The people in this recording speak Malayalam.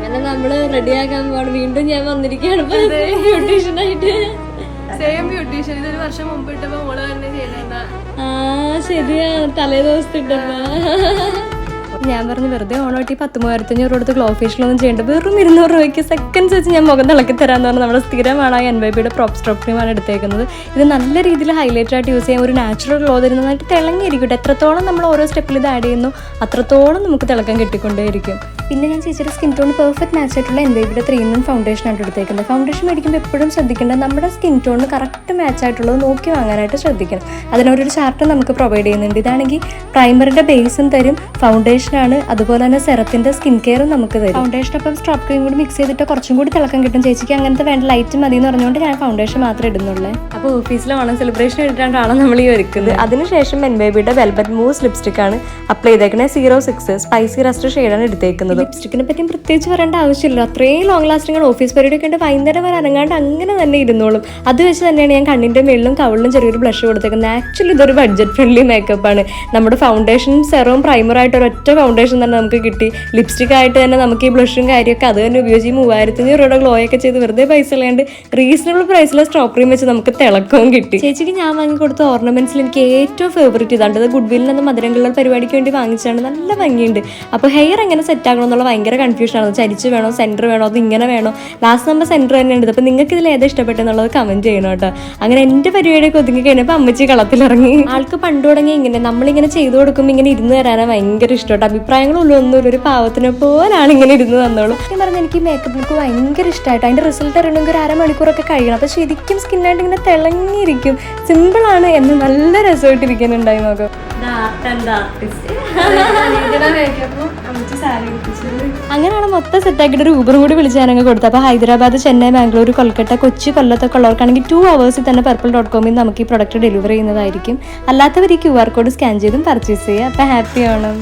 അങ്ങനെ നമ്മള് റെഡിയാക്കാൻ പോവാണ്. വീണ്ടും ഞാൻ വന്നിരിക്കുകയാണ് ബ്യൂട്ടീഷ്യനായിട്ട്. സെയിം ബ്യൂട്ടീഷ്യൻ ഇതൊരു വർഷം മുമ്പ് ഇട്ടപ്പോ മോള് തന്നെ ചെയ്യണ്ട. ശരിയാ, തലേ ദിവസത്തെ ഇട്ടപ്പോ ഞാൻ പറഞ്ഞു വെറുതെ ഓണമായിട്ട് 10,500 കൊടുത്ത് ഗ്ലോ ഫേഷ്യലൊന്നും ചെയ്യേണ്ട, വെറും 200 രൂപയ്ക്ക് സെക്കൻഡ്സ് വെച്ച് ഞാൻ മുഖം തിളക്കി തരാമെന്ന് പറഞ്ഞാൽ നമ്മുടെ സ്ഥിരമാണ് NYBയുടെ പ്രോപ്പ് സ്ട്രോപ്പ് ക്രീമാണ് എടുത്തേക്കുന്നത്. ഇത് നല്ല രീതിയിൽ ഹൈലൈറ്റ് ആയിട്ട് യൂസ് ചെയ്യാൻ, ഒരു നാച്ചുറൽ ഗ്ലോ തരുന്നതായിട്ട് തിളങ്ങിയിരിക്കട്ടെ. എത്രത്തോളം നമ്മൾ ഓരോ സ്റ്റെപ്പിൽ ഇത് ആഡ് ചെയ്യുന്നു അത്രത്തോളം നമുക്ക് തിളക്കം കിട്ടിക്കൊണ്ടേയിരിക്കും. പിന്നെ ഞാൻ ചേച്ചിയുടെ സ്കിൻ ടോൺ പെർഫെക്റ്റ് മാച്ച് ആയിട്ടുള്ള NYBയുടെ 3-in-1 ഫൗണ്ടേഷനായിട്ട് എടുത്തേക്കുന്നത്. ഫൗണ്ടേഷൻ മേടിക്കുമ്പോൾ എപ്പോഴും ശ്രദ്ധിക്കേണ്ടത് നമ്മുടെ സ്കിൻ ടോണിന് കറക്റ്റ് മാച്ച് ആയിട്ടുള്ളത് നോക്കി വാങ്ങാനായിട്ട് ശ്രദ്ധിക്കണം. അതിനൊരു ചാർട്ട് നമുക്ക് പ്രൊവൈഡ് ചെയ്യുന്നുണ്ട്. ഇതാണെങ്കിൽ പ്രൈമറിൻ്റെ ബേസും തരും, ഫൗണ്ടേഷനാണ്, അതുപോലെ തന്നെ സെറത്തിൻ്റെ സ്കിൻ കെയറും നമുക്ക് തരും. ഫൗണ്ടേഷനൊപ്പം സ്ട്രോപ്പ് ക്രീം കൂടി മിക്സ് ചെയ്തിട്ട് കുറച്ചും കൂടി തിളക്കം കിട്ടും. ചേച്ചിക്ക് അങ്ങനത്തെ വേണ്ട ലൈറ്റ് മതി എന്ന് പറഞ്ഞുകൊണ്ട് ഞാൻ ഫൗണ്ടേഷൻ മാത്രമേ ഇടുന്നുള്ളൂ. അപ്പോൾ ഓഫീസിൽ ഓണം സെലിബ്രേഷൻ ഇട്ടിട്ടാണ് നമ്മൾ ഈ ഒരുക്കുന്നത്. അതിനുശേഷം NYBയുടെ വെൽവെറ്റ് മൂസ് ലിപ്സ്റ്റിക് ആണ് അപ്ലൈ ചെയ്തേക്കുന്നത്. 06 സ്പൈസി റസ്റ്റ് ഷെയ്ഡാണ് എടുത്തേക്കുന്നത്. ലിപ്സ്റ്റിക്കിനെ പറ്റിയും പ്രത്യേകിച്ച് പറയേണ്ട ആവശ്യമില്ല, അത്രയും ലോങ് ലാസ്റ്റിംഗ് ആണ്. ഓഫീസ് പരിപാടിയൊക്കെ ഉണ്ട്, വൈകുന്നേരം വരെ അനങ്ങാണ്ട് അങ്ങനെ തന്നെ ഇരുന്നോളും. അത് വെച്ച് തന്നെയാണ് ഞാൻ കണ്ണിൻ്റെ മേളിലും കവിളിലും ചെറിയൊരു ബ്ലഷ് കൊടുത്തേക്കുന്നത്. ആക്ച്വലി ഇതൊരു ബഡ്ജറ്റ് ഫ്രണ്ട്ലി മേക്കപ്പ് ആണ്. നമ്മുടെ ഫൗണ്ടേഷൻ സെറവും പ്രൈമറായിട്ട് ഒരൊറ്റ ഫൗണ്ടേഷൻ തന്നെ നമുക്ക് കിട്ടി. ലിപ്സ്റ്റിക് ആയിട്ട് തന്നെ നമുക്ക് ഈ ബ്ലഷും കാര്യമൊക്കെ അത് തന്നെ ഉപയോഗിച്ച് 3500 രൂപയുടെ ഗ്ലോ ഒക്കെ ചെയ്ത് വെറുതെ പൈസ ഇല്ലാണ്ട് റീസണബിൾ പ്രൈസിലെ സ്ട്രോപ്പ് ക്രീം വെച്ച് നമുക്ക് തിളക്കവും കിട്ടി. ചേച്ചിക്ക് ഞാൻ വാങ്ങി കൊടുത്ത ഓർണമെന്റ്സിൽ എനിക്ക് ഏറ്റവും ഫേവറേറ്റ് ഇതാണ്. ഇത് ഗുഡ്വില്ലിൽ നിന്ന് മധുരങ്ങളുള്ള പരിപാടിക്ക് വേണ്ടി വാങ്ങിച്ചാണ്. നല്ല ഭംഗിയുണ്ട്. അപ്പോൾ ഹെയർ എങ്ങനെ സെറ്റ് ആകണം എന്നുള്ള ഭയങ്കര കൺഫ്യൂഷനാണ്. ചരിച്ച് വേണോ, സെൻറ്റർ വേണോ, അത് ഇങ്ങനെ വേണോ? ലാസ്റ്റ് നമ്മൾ സെൻറ്റർ തന്നെ ഉണ്ട്. അപ്പോൾ നിങ്ങൾക്ക് ഇതിൽ ഏതാ ഇഷ്ടപ്പെട്ടെന്നുള്ളത് കമൻറ്റ് ചെയ്യണം കേട്ടോ. അങ്ങനെ എൻ്റെ പരിപാടിയൊക്കെ ഒതുങ്ങി കഴിഞ്ഞപ്പോൾ അമ്മച്ചി കളത്തിലിറങ്ങി. ആൾക്ക് പണ്ട് തുടങ്ങി ഇങ്ങനെ നമ്മളിങ്ങനെ ചെയ്തു കൊടുക്കുമ്പോൾ ഇങ്ങനെ ഇരുന്ന് തരാനാണ് ഭയങ്കര ഇഷ്ടമായിട്ട്. അഭിപ്രായങ്ങളൊന്നും ഒരു പാവത്തിനെ പോലാണ് ഇങ്ങനെ ഇരുന്ന് തന്നോളൂ. ഞാൻ പറഞ്ഞാൽ എനിക്ക് മേക്കപ്പ് ലുക്ക് ഭയങ്കര ഇഷ്ടമായിട്ട്. അതിൻ്റെ റിസൾട്ട് അറിയണമെങ്കിൽ ഒരു അരമണിക്കൂറൊക്കെ കഴിയണം. അപ്പോൾ ശരിക്കും സ്കിന്നായിട്ട് ഇങ്ങനെ തിളങ്ങിയിരിക്കും. സിമ്പിളാണ് എന്ന് നല്ല രസമായിട്ടിരിക്കുന്നുണ്ടായി നോക്കാം. അങ്ങനെയാണ് മൊത്തം സെറ്റാക്കിയിട്ട് ഒരു ഊബറും കൂടി വിളിച്ച് ഞാനങ്ങ് കൊടുത്തത്. അപ്പോൾ ഹൈദരാബാദ്, ചെന്നൈ, ബാംഗ്ലൂർ, കൊൽക്കത്ത, കൊച്ചി, കൊല്ലത്തൊക്കെ ഉള്ളവർക്കാണെങ്കിൽ 2 hours തന്നെ purple.com നമുക്ക് ഈ പ്രൊഡക്റ്റ് ഡെലിവറി ചെയ്യുന്നതായിരിക്കും. അല്ലാത്തവർ ഈ QR കോഡ് സ്കാൻ ചെയ്തും പർച്ചേസ് ചെയ്യുക. അപ്പോൾ ഹാപ്പി ആവണം.